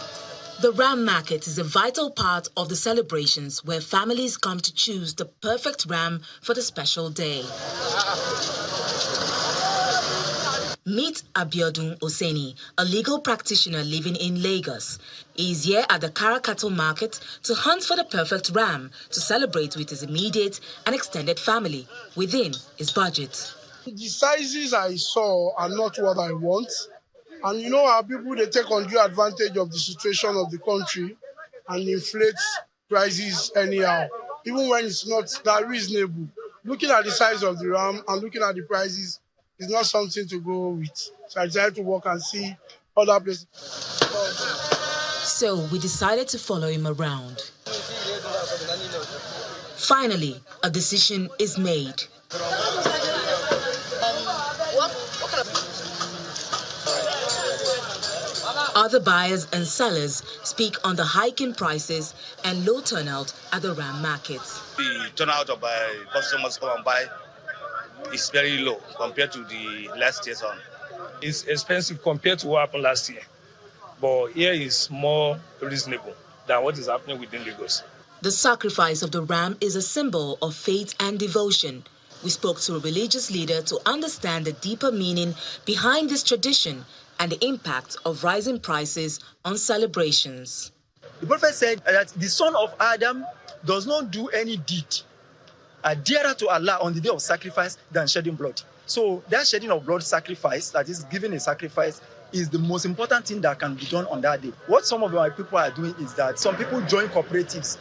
The ram market is a vital part of the celebrations, where families come to choose the perfect ram for the special day. Meet Abiodun Oseni, a legal practitioner living in Lagos. He is here at the Kara cattle market to hunt for the perfect ram to celebrate with his immediate and extended family within his budget. The sizes I saw are not what I want. And you know how people, they take undue advantage of the situation of the country and inflate prices anyhow, even when it's not that reasonable. Looking at the size of the ram and looking at the prices is not something to go with. So I decided to walk and see other places. So we decided to follow him around. Finally, a decision is made. Other buyers and sellers speak on the hiking prices and low turnout at the ram market. The turnout of customers come and buy is very low compared to the last year's one. It's expensive compared to what happened last year, but here is more reasonable than what is happening within Lagos. The sacrifice of the ram is a symbol of faith and devotion. We spoke to a religious leader to understand the deeper meaning behind this tradition and the impact of rising prices on celebrations. The prophet said that the son of Adam does not do any deed dearer to Allah on the day of sacrifice than shedding blood. So that shedding of blood sacrifice, that is giving a sacrifice, is the most important thing that can be done on that day. What some of my people are doing is that some people join cooperatives,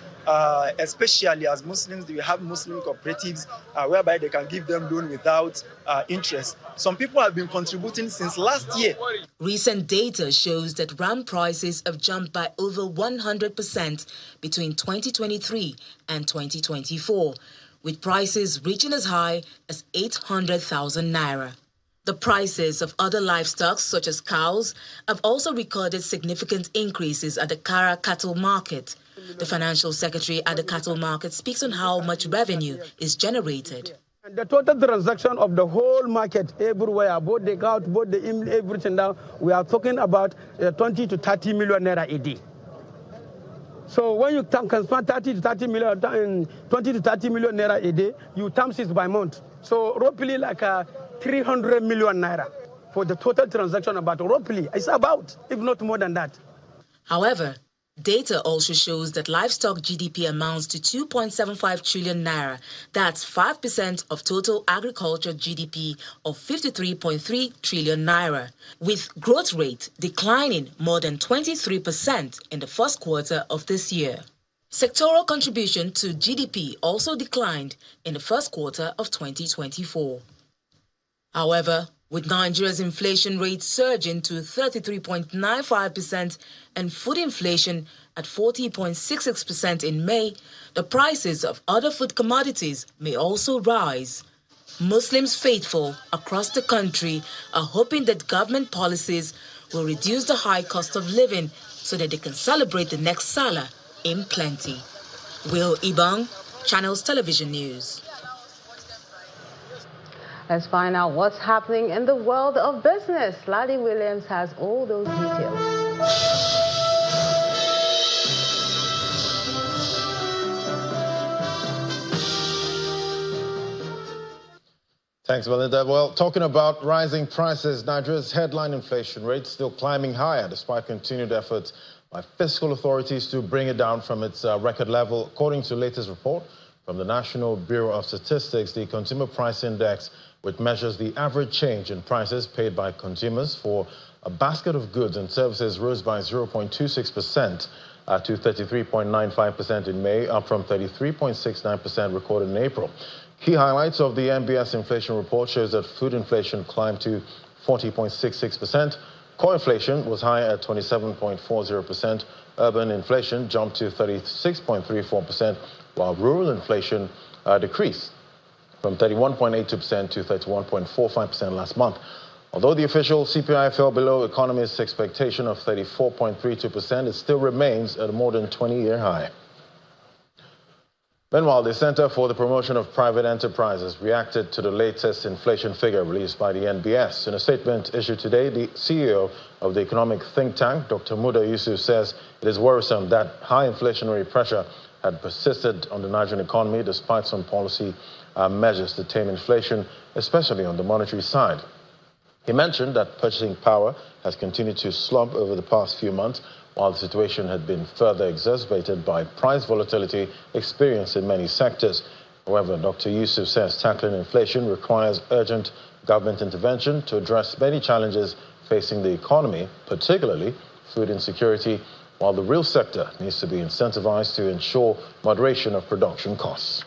especially as Muslims. We have Muslim cooperatives whereby they can give them loan without interest. Some people have been contributing since last year. Recent data shows that ram prices have jumped by over 100% between 2023 and 2024, with prices reaching as high as 800,000 naira. The prices of other livestock, such as cows, have also recorded significant increases at the Kara cattle market. The financial secretary at the cattle market speaks on how much revenue is generated. And the total transaction of the whole market everywhere, both the cow, both the everything now, we are talking about 20 to 30 million naira a day. So when you can spend 20 to 30 million naira a day, you times it by month. So roughly like 300 million naira for the total transaction, about roughly. It's about, if not more than that. However, data also shows that livestock GDP amounts to 2.75 trillion naira. That's 5% of total agriculture GDP of 53.3 trillion naira, with growth rate declining more than 23% in the first quarter of this year. Sectoral contribution to GDP also declined in the first quarter of 2024. However, with Nigeria's inflation rate surging to 33.95% and food inflation at 40.66% in May, the prices of other food commodities may also rise. Muslims faithful across the country are hoping that government policies will reduce the high cost of living so that they can celebrate the next Salah in plenty. Will Ibang, Channels Television News. Let's find out what's happening in the world of business. Ladi Williams has all those details. Thanks, Melinda. Well, talking about rising prices, Nigeria's headline inflation rate still climbing higher despite continued efforts by fiscal authorities to bring it down from its record level. According to the latest report from the National Bureau of Statistics, the Consumer Price Index, which measures the average change in prices paid by consumers for a basket of goods and services, rose by 0.26% to 33.95% in May, up from 33.69% recorded in April. Key highlights of the NBS inflation report shows that food inflation climbed to 40.66%. Core inflation was higher at 27.40%. Urban inflation jumped to 36.34%, while rural inflation decreased from 31.82% to 31.45% last month. Although the official CPI fell below economists' expectation of 34.32%, it still remains at a more than 20-year high. Meanwhile, the Center for the Promotion of Private Enterprises reacted to the latest inflation figure released by the NBS. In a statement issued today, the CEO of the economic think tank, Dr. Muda Yusuf, says it is worrisome that high inflationary pressure had persisted on the Nigerian economy despite some policy measures to tame inflation, especially on the monetary side. He mentioned that purchasing power has continued to slump over the past few months, while the situation had been further exacerbated by price volatility experienced in many sectors. However, Dr. Yusuf says tackling inflation requires urgent government intervention to address many challenges facing the economy, particularly food insecurity, while the real sector needs to be incentivized to ensure moderation of production costs.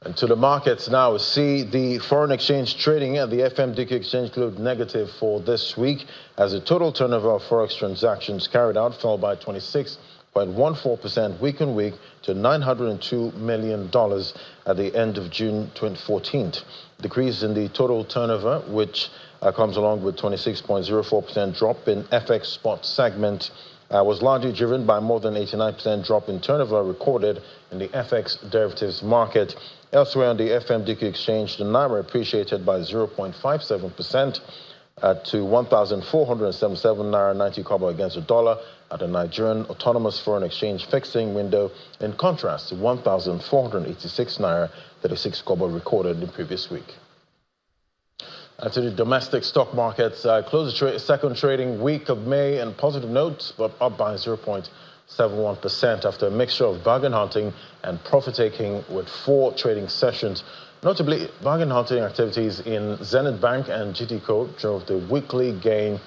And to the markets now, we see the foreign exchange trading at the FMDQ exchange closed negative for this week, as the total turnover of forex transactions carried out fell by 26.14% week on week to $902 million at the end of June 2014. Decrease in the total turnover, which comes along with 26.04% drop in FX spot segment, was largely driven by more than 89% drop in turnover recorded in the FX derivatives market. Elsewhere on the FMDQ exchange, the Naira appreciated by 0.57% to 1,477 Naira 90 kobo against the dollar at the Nigerian Autonomous Foreign Exchange fixing window, in contrast to 1,486 Naira 36 kobo recorded the previous week. To the domestic stock markets, closed the second trading week of May on positive notes, but up by 0.71% after a mixture of bargain hunting and profit taking with 4 trading sessions. Notably, bargain hunting activities in Zenith Bank and GTCO drove the weekly gain,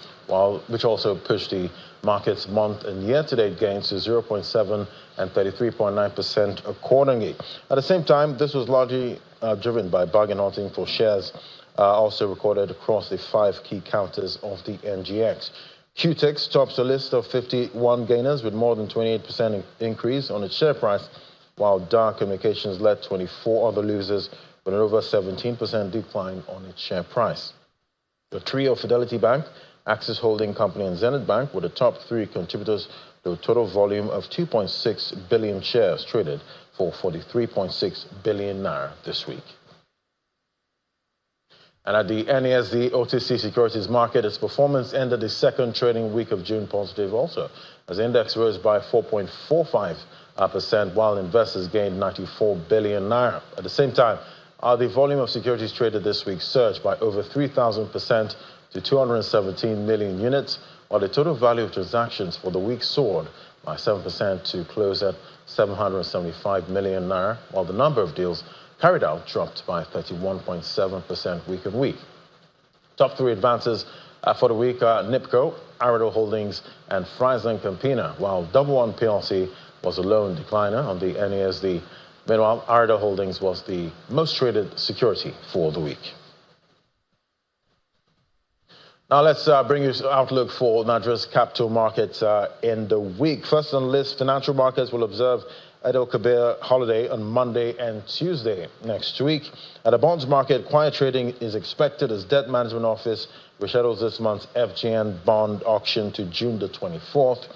which also pushed the market's month and year-to-date gains to 0.7% and 33.9% accordingly. At the same time, this was largely driven by bargain hunting for shares also recorded across the 5 key counters of the NGX. QTEX tops a list of 51 gainers with more than 28% increase on its share price, while Dar Communications led 24 other losers with an over 17% decline on its share price. The trio of Fidelity Bank, Axis Holding Company and Zenith Bank were the top 3 contributors to a total volume of 2.6 billion shares traded for 43.6 billion naira this week. And at the NASD OTC securities market, its performance ended the second trading week of June positive also, as the index rose by 4.45%, while investors gained 94 billion naira. At the same time, the volume of securities traded this week surged by over 3,000% to 217 million units, while the total value of transactions for the week soared by 7% to close at 775 million naira, while the number of deals carried out dropped by 31.7% week on week. Top 3 advances for the week are NIPCO, Arido Holdings, and Friesland Campina, while Double One PLC was a lone decliner on the NASD. Meanwhile, Arido Holdings was the most traded security for the week. Now let's bring you the outlook for Nigeria's capital markets in the week. First on the list, financial markets will observe Eid-el-Kabir holiday on Monday and Tuesday next week. At the bonds market, quiet trading is expected as Debt Management Office reschedules this month's FGN bond auction to June the 24th.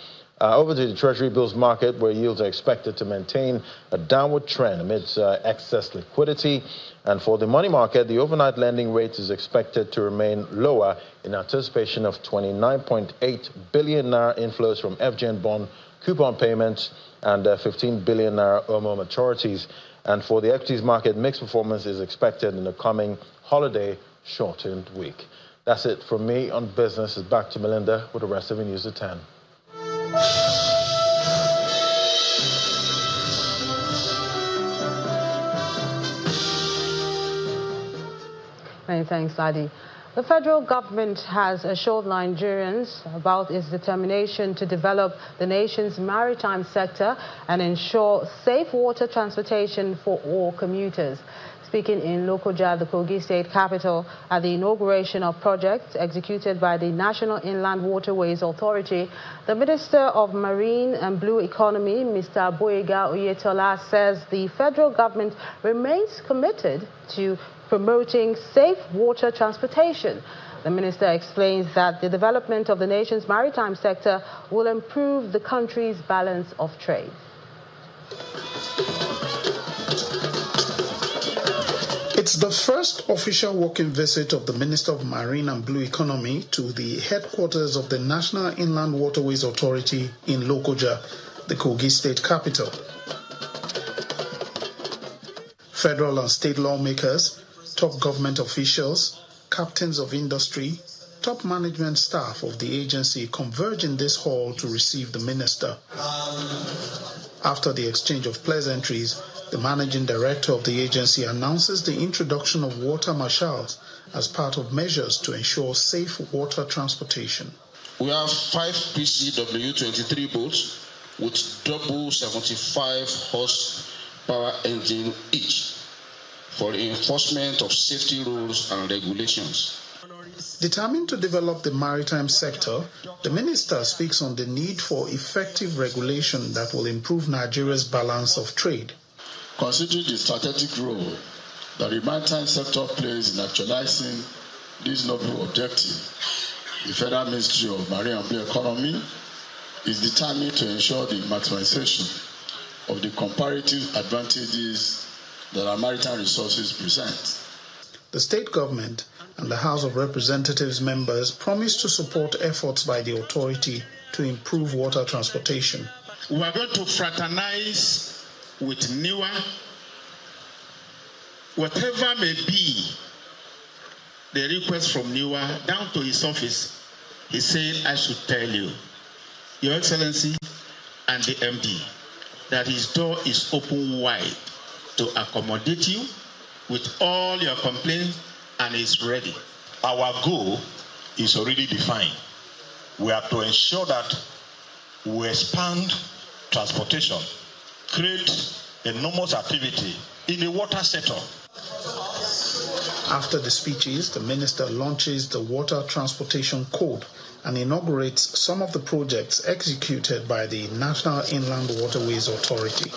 Over to the Treasury bills market, where yields are expected to maintain a downward trend amidst excess liquidity. And for the money market, the overnight lending rate is expected to remain lower in anticipation of 29.8 billion naira inflows from FGN bond coupon payments and 15 billion naira OMO maturities. And for the equities market, mixed performance is expected in the coming holiday shortened week. That's it from me on business. It's back to Melinda with the rest of the news at 10. Many thanks, Adi. The federal government has assured Nigerians about its determination to develop the nation's maritime sector and ensure safe water transportation for all commuters. Speaking in Lokoja, the Kogi state capital, at the inauguration of projects executed by the National Inland Waterways Authority, the Minister of Marine and Blue Economy, Mr. Boyega Oyetola, says the federal government remains committed to promoting safe water transportation. The minister explains that the development of the nation's maritime sector will improve the country's balance of trade. It's the first official working visit of the Minister of Marine and Blue Economy to the headquarters of the National Inland Waterways Authority in Lokoja, the Kogi state capital. Federal and state lawmakers, top government officials, captains of industry, top management staff of the agency converge in this hall to receive the minister. After the exchange of pleasantries, the managing director of the agency announces the introduction of water marshals as part of measures to ensure safe water transportation. We have 5 PCW23 boats with double 75 horsepower engine each for the enforcement of safety rules and regulations. Determined to develop the maritime sector, the minister speaks on the need for effective regulation that will improve Nigeria's balance of trade. Considering the strategic role that the maritime sector plays in actualizing this noble objective, the Federal Ministry of Marine and Blue Economy is determined to ensure the maximization of the comparative advantages that our maritime resources present. The state government and the House of Representatives members promise to support efforts by the authority to improve water transportation. We are going to fraternize with NIWA. Whatever may be the request from NIWA down to his office, he said, I should tell you, Your Excellency and the MD, that his door is open wide to accommodate you with all your complaints, and is ready. Our goal is already defined. We are to ensure that we expand transportation, create enormous activity in the water sector. After the speeches, the minister launches the Water Transportation Code and inaugurates some of the projects executed by the National Inland Waterways Authority.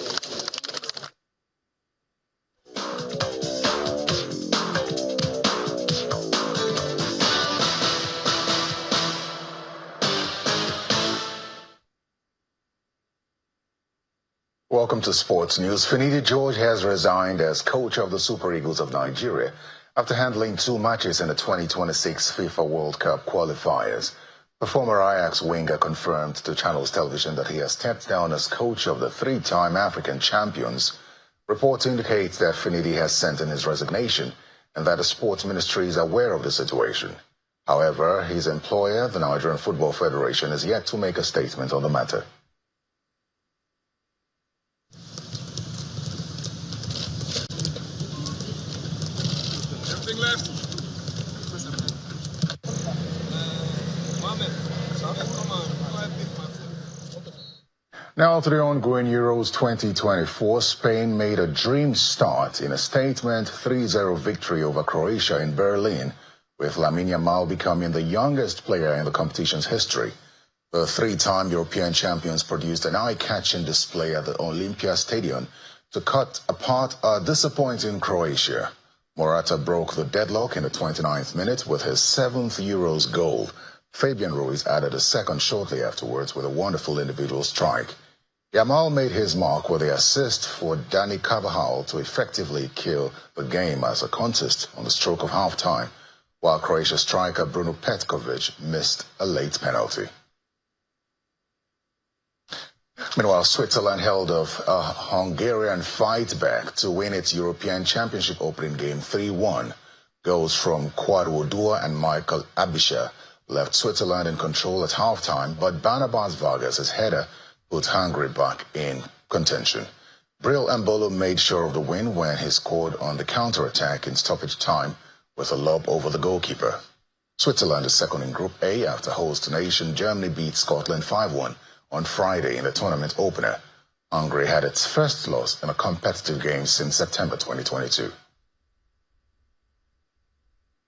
Welcome to Sports News. Finidi George has resigned as coach of the Super Eagles of Nigeria after handling 2 matches in the 2026 FIFA World Cup qualifiers. The former Ajax winger confirmed to Channels Television that he has stepped down as coach of the 3-time African champions. Reports indicate that Finidi has sent in his resignation and that the sports ministry is aware of the situation. However, his employer, the Nigerian Football Federation, is yet to make a statement on the matter. Now to the ongoing Euros 2024, Spain made a dream start in a statement 3-0 victory over Croatia in Berlin, with Lamine Yamal becoming the youngest player in the competition's history. The 3-time European champions produced an eye-catching display at the Olympia Stadium to cut apart a disappointing Croatia. Morata broke the deadlock in the 29th minute with his 7th Euros goal. Fabian Ruiz added a second shortly afterwards with a wonderful individual strike. Yamal made his mark with the assist for Dani Carvajal to effectively kill the game as a contest on the stroke of half-time, while Croatia striker Bruno Petkovic missed a late penalty. Meanwhile, Switzerland held off a Hungarian fight back to win its European Championship opening game 3-1. Goals from Kwadwo and Michael Abisha left Switzerland in control at halftime, but Barnabas Vargas' header put Hungary back in contention. Bril Embolo made sure of the win when he scored on the counter-attack in stoppage time with a lob over the goalkeeper. Switzerland is second in Group A after host nation Germany beat Scotland 5-1 on Friday in the tournament opener. Hungary had its first loss in a competitive game since September 2022.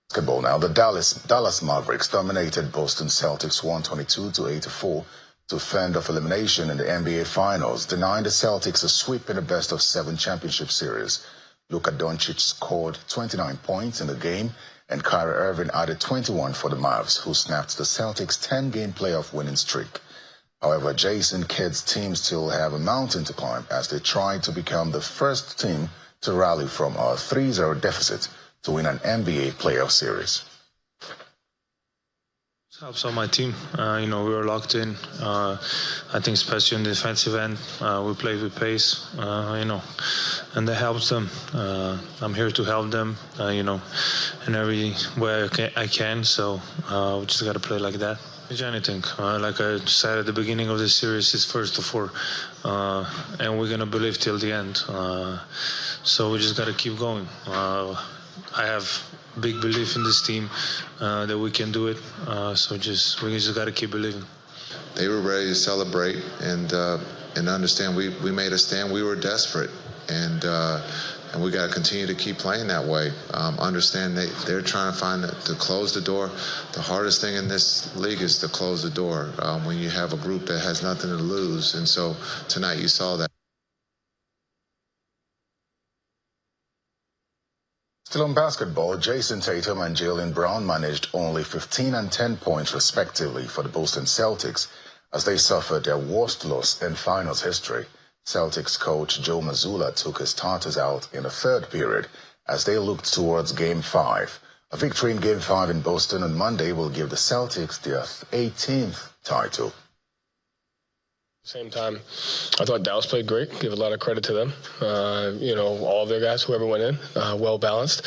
Basketball now. The Dallas Mavericks dominated Boston Celtics 122-84 to fend off elimination in the NBA Finals, denying the Celtics a sweep in the best-of-7 championship series. Luka Doncic scored 29 points in the game, and Kyrie Irving added 21 for the Mavs, who snapped the Celtics' 10-game playoff winning streak. However, Jason Kidd's team still have a mountain to climb as they try to become the first team to rally from a 3-0 deficit to win an NBA playoff series. Helps on my team. We were locked in. I think especially on the defensive end, we played with pace, and that helps them. I'm here to help them, in every way I can. So we just got to play like that. Anything. Like I said at the beginning of the series, it's first to 4, and we're gonna believe till the end. So we just got to keep going. I have big belief in this team that we can do it. So we just got to keep believing. They were ready to celebrate and understand we made a stand. We were desperate, and we got to continue to keep playing that way. Understand they're trying to find to close the door. The hardest thing in this league is to close the door when you have a group that has nothing to lose. And so tonight you saw that. Still on basketball, Jason Tatum and Jaylen Brown managed only 15 and 10 points respectively for the Boston Celtics as they suffered their worst loss in finals history. Celtics coach Joe Mazzulla took his starters out in the third period as they looked towards Game 5. A victory in Game 5 in Boston on Monday will give the Celtics their 18th title. Same time, I thought Dallas played great. Give a lot of credit to them. All of their guys, whoever went in, well balanced.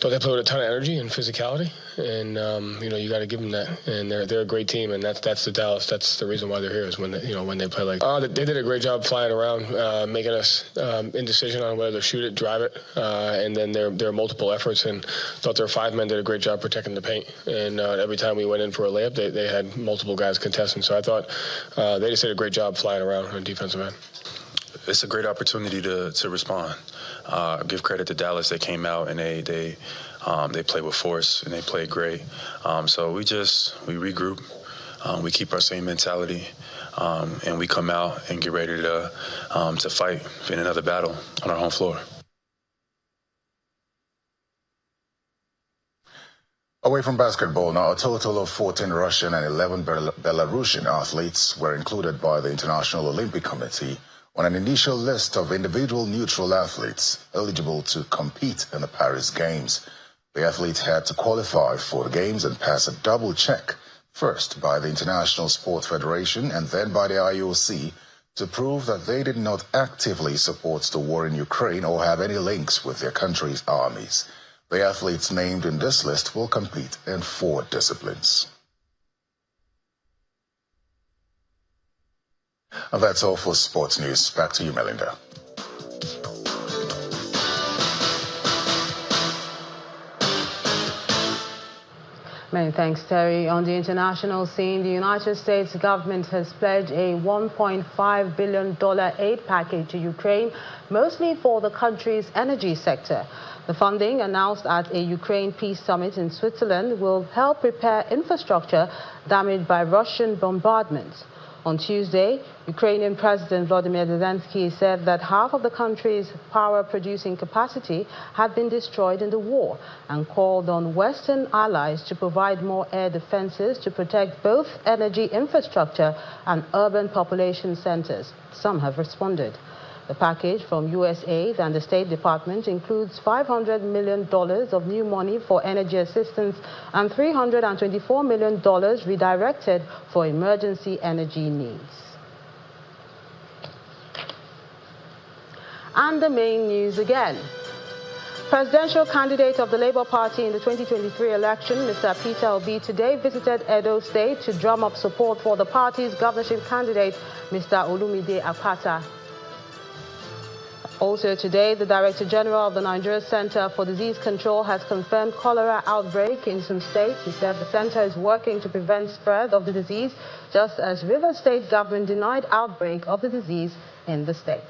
Thought they played with a ton of energy and physicality, and you got to give them that. And they're a great team, and that's the Dallas. That's the reason why they're here is when they play like. They did a great job flying around, making us indecision on whether to shoot it, drive it, and then there are multiple efforts. And thought their 5 men did a great job protecting the paint. And every time we went in for a layup, they had multiple guys contesting. So I thought they just did a great job flying around on defensive end. It's a great opportunity to respond. Give credit to Dallas. They came out and they played with force and they played great. So we regroup. We keep our same mentality, and we come out and get ready to fight in another battle on our home floor. Away from basketball now, a total of 14 Russian and 11 Belarusian athletes were included by the International Olympic Committee on an initial list of individual neutral athletes eligible to compete in the Paris Games. The athletes had to qualify for the Games and pass a double check, first by the International Sports Federation and then by the IOC, to prove that they did not actively support the war in Ukraine or have any links with their country's armies. The athletes named in this list will compete in 4 disciplines. And that's all for sports news. Back to you, Melinda. Many thanks, Terry. On the international scene, the United States government has pledged a $1.5 billion aid package to Ukraine, mostly for the country's energy sector. The funding, announced at a Ukraine Peace Summit in Switzerland, will help repair infrastructure damaged by Russian bombardments. On Tuesday, Ukrainian President Volodymyr Zelensky said that half of the country's power-producing capacity had been destroyed in the war and called on Western allies to provide more air defenses to protect both energy infrastructure and urban population centers. Some have responded. The package from USAID and the State Department includes $500 million of new money for energy assistance and $324 million redirected for emergency energy needs. And the main news again. Presidential candidate of the Labour Party in the 2023 election, Mr. Peter Obi, today visited Edo State to drum up support for the party's governorship candidate, Mr. Olumide Akpata. Also today, the Director General of the Nigeria Center for Disease Control has confirmed cholera outbreak in some states. He said the center is working to prevent spread of the disease, just as Rivers State government denied outbreak of the disease in the state.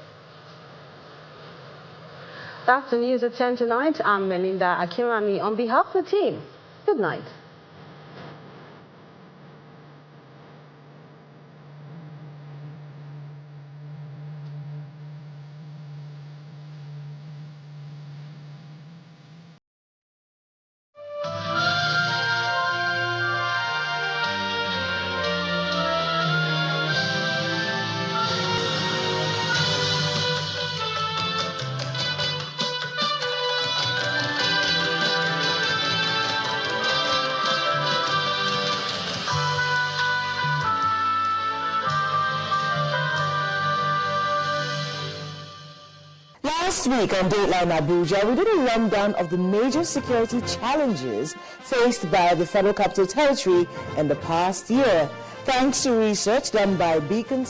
That's the news at 10 tonight. I'm Melinda Akirami on behalf of the team. Good night. Last week on Dateline Abuja, we did a rundown of the major security challenges faced by the Federal Capital Territory in the past year, thanks to research done by Beacon